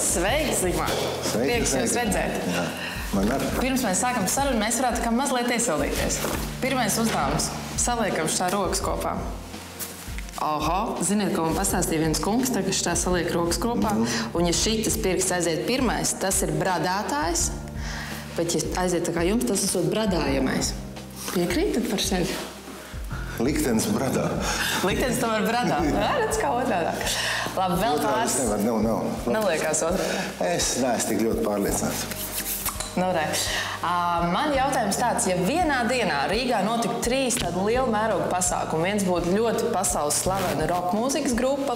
Sveiki, Zigmār! Prieks jūs redzēt. Jā, man arī. Pirms mēs sākam sarunu, mēs varētu kā mazliet iesildīties. Pirmais uzdevums – saliekam šā rokas kopā. Aha, ziniet, ko man pastāstīja viens kungs, tā, ka šitā saliek rokas kopā, un ja šitas pirksts aiziet pirmais, tas ir bradātājs, bet ja aiziet tā kā jums, tas esot bradājamais. Piekrītat par sevi? Liktenis bradā. Liktenis tomēr bradā. Jā, redz kā otrādāk. Labi, vēl pāris. Nav. Neliekās otrādāk. Es neesmu tik ļoti pārliecināts. Nu, re. Man jautājums tāds, ja vienā dienā Rīgā notika 3 tādu lielu mērogu pasākumu, viens būtu ļoti pasaules slavena rock mūzikas grupa,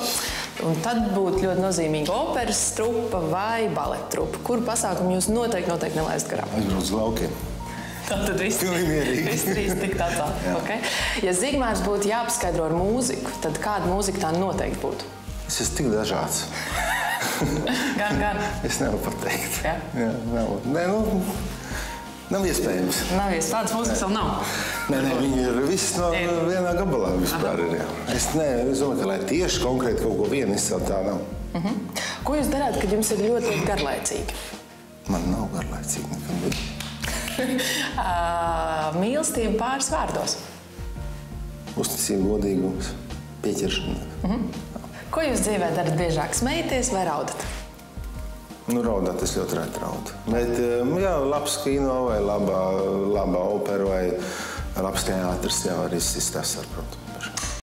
un tad būtu ļoti nozīmīga operas trupa vai baleta trupa. Kuru pasākumu jūs noteikti nelaist garām? Aizbrauc uz laukiem. Tad viss trīs tik tādā. Okay. Ja Zigmārs būtu jāpaskaidro ar mūziku, tad kāda mūzika tā noteikti būtu? Es esmu tik dažāds. Gan. Es nevaru pateikt. Jā? Jā, nav. Nē, nav iespējams. Nav iespējams. Tādas mūzikas vēl nav? Nē, viņi ir viss no vienā gabalā vispār ir. Jā. Es domāju, ka lai tieši konkrēti kaut ko vienu izcelt, tā nav. Ko jūs darāt, kad jums ir ļoti garlaicīgi? Man nav garlaicīgi nekad. Mīlestība pāris vārdos. Uzticība, godīgums, pieķeršana. Ko jūs dzīvē darat biežāk, smējaties vai raudat? Raudāt es ļoti reti raudu. Bet, jā, labs kino vai laba opera vai labs teātris jau arī izstāsta, protams.